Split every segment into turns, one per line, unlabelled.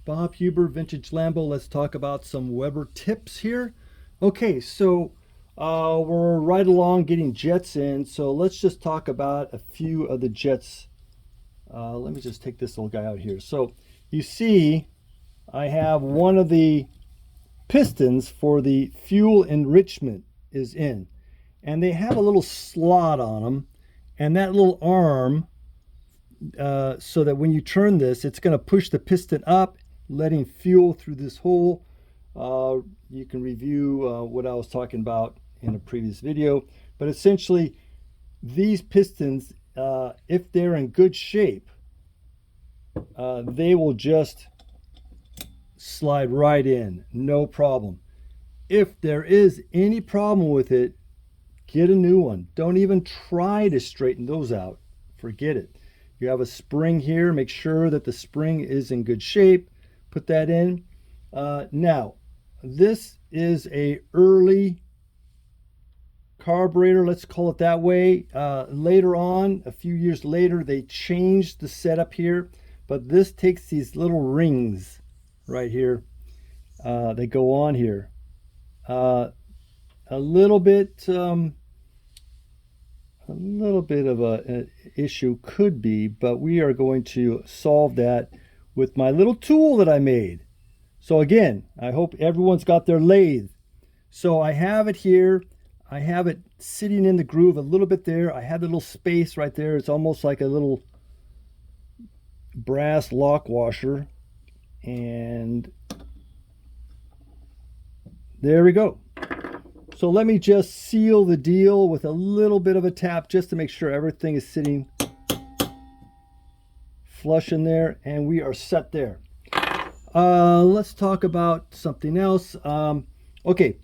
Bob Huber, Vintage Lambo. Let's talk about some Weber tips here. Okay, so we're right along getting jets in, so let's just talk about a few of the jets. Let me just take this little guy out here. So you see I have one of the pistons for the fuel enrichment is in, and they have a little slot on them, and that little arm, so that when you turn this, it's going to push the piston up, letting fuel through this hole. You can review what I was talking about in a previous video, but essentially these pistons, if they're in good shape, they will just slide right in, no problem. If there is any problem with it, get a new one. Don't even try to straighten those out. Forget it. You have a spring here, make sure that the spring is in good shape. Put that in. Now, this is a early carburetor, let's call it that way. Later on, a few years later, they changed the setup here, but this takes these little rings right here. They go on here. A little bit of an issue could be, but we are going to solve that with my little tool that I made. So again, I hope everyone's got their lathe. So I have it here. I have it sitting in the groove a little bit there. I have a little space right there. It's almost like a little brass lock washer. And there we go. So let me just seal the deal with a little bit of a tap just to make sure everything is sitting flush in there, and we are set there. Let's talk about something else. Okay,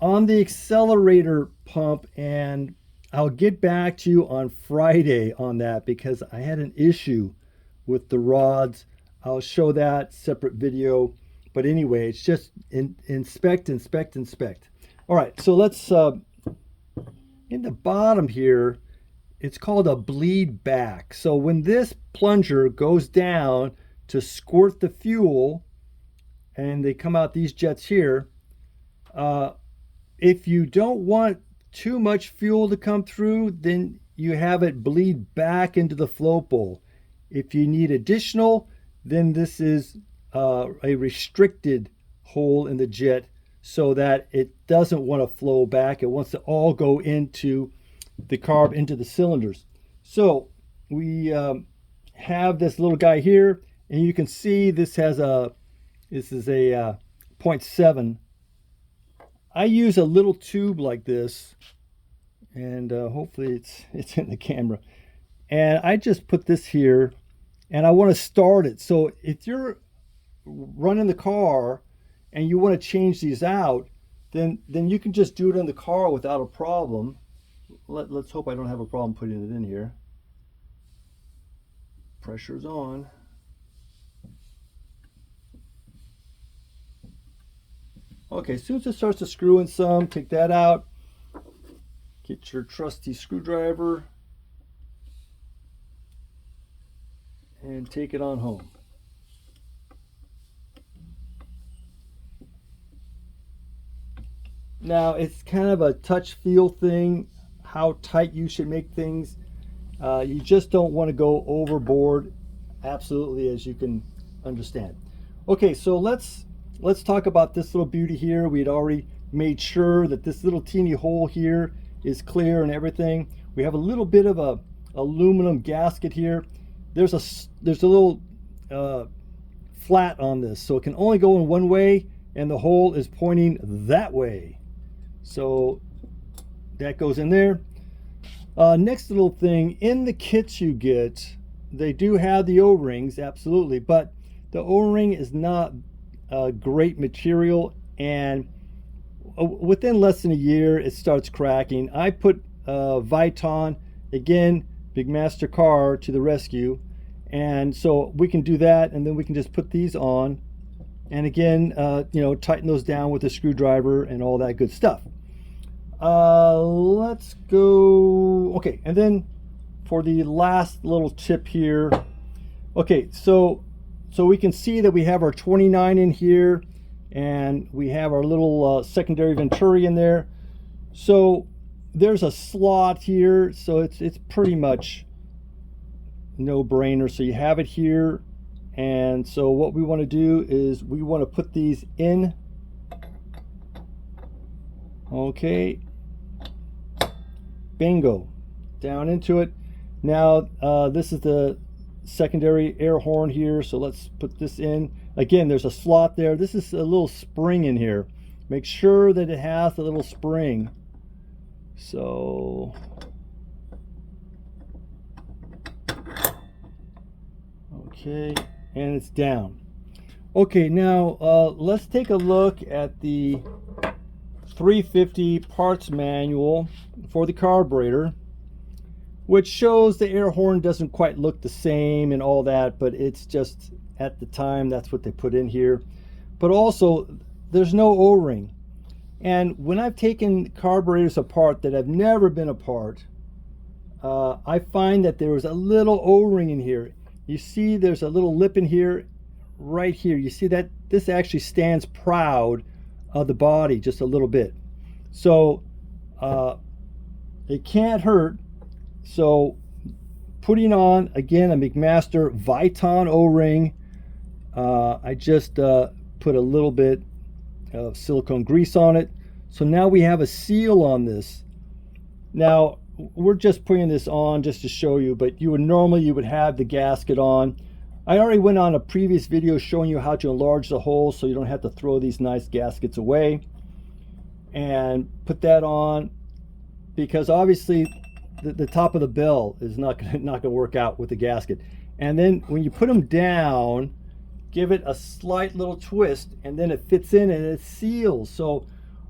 on the accelerator pump, and I'll get back to you on Friday on that because I had an issue with the rods. I'll show that separate video, but anyway, it's just inspect. All right, so let's in the bottom here, it's called a bleed back. So when this plunger goes down to squirt the fuel, and they come out these jets here, if you don't want too much fuel to come through, then you have it bleed back into the float bowl. If you need additional, then this is a restricted hole in the jet so that it doesn't want to flow back. It wants to all go into the carb, into the cylinders. So we have this little guy here, and you can see this is a 0.7. I use a little tube like this, and hopefully it's in the camera. And I just put this here, and I want to start it. So if you're running the car and you want to change these out, then you can just do it in the car without a problem. Let's hope I don't have a problem putting it in here. Pressure's on. Okay, as soon as it starts to screw in some, take that out. Get your trusty screwdriver and take it on home. Now, it's kind of a touch feel thing, how tight you should make things. You just don't want to go overboard, absolutely, as you can understand. Okay, so let's talk about this little beauty here. We had already made sure that this little teeny hole here is clear and everything. We have a little bit of a aluminum gasket here. There's a little flat on this, so it can only go in one way, and the hole is pointing that way. So that goes in there. Next little thing, in the kits you get, they do have the O-rings, absolutely, but the O-ring is not a great material, and within less than a year it starts cracking. I put Viton, again, Big Master Car to the rescue, and so we can do that, and then we can just put these on, and again, tighten those down with a screwdriver and all that good stuff. Let's go. Okay, and then for the last little tip here, okay, so So we can see that we have our 29 in here, and we have our little secondary venturi in there. So there's a slot here, so it's pretty much no brainer. So you have it here, and so what we want to do is we want to put these in. Okay, bingo, down into it. Now this is the secondary air horn here, so let's put this in. Again, there's a slot there. This is a little spring in here. Make sure that it has a little spring. So okay, and it's down. Okay, now let's take a look at the 350 parts manual for the carburetor, which shows the air horn doesn't quite look the same and all that, but it's just at the time that's what they put in here. But also there's no O-ring, and when I've taken carburetors apart that have never been apart, I find that there was a little O-ring in here. You see there's a little lip in here, right here. You see that this actually stands proud of the body just a little bit, so it can't hurt. So putting on again a McMaster Viton O-ring, I just put a little bit of silicone grease on it. So now we have a seal on this. Now we're just putting this on just to show you, but you would have the gasket on. I already went on a previous video showing you how to enlarge the hole so you don't have to throw these nice gaskets away, and put that on, because obviously the top of the bell is not gonna work out with the gasket. And then when you put them down, give it a slight little twist, and then it fits in and it seals. So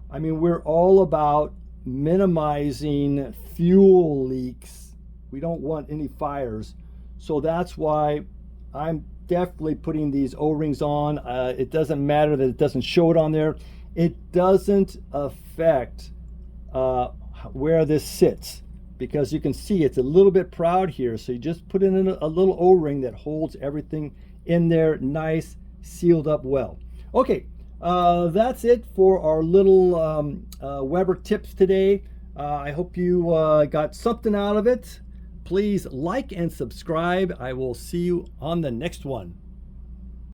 I mean, we're all about minimizing fuel leaks. We don't want any fires, so that's why I'm definitely putting these O-rings on. It doesn't matter that it doesn't show it on there. It doesn't affect where this sits, because you can see it's a little bit proud here. So you just put in a little O-ring that holds everything in there, nice, sealed up well. Okay, that's it for our little Weber tips today. I hope you got something out of it. Please like and subscribe. I will see you on the next one.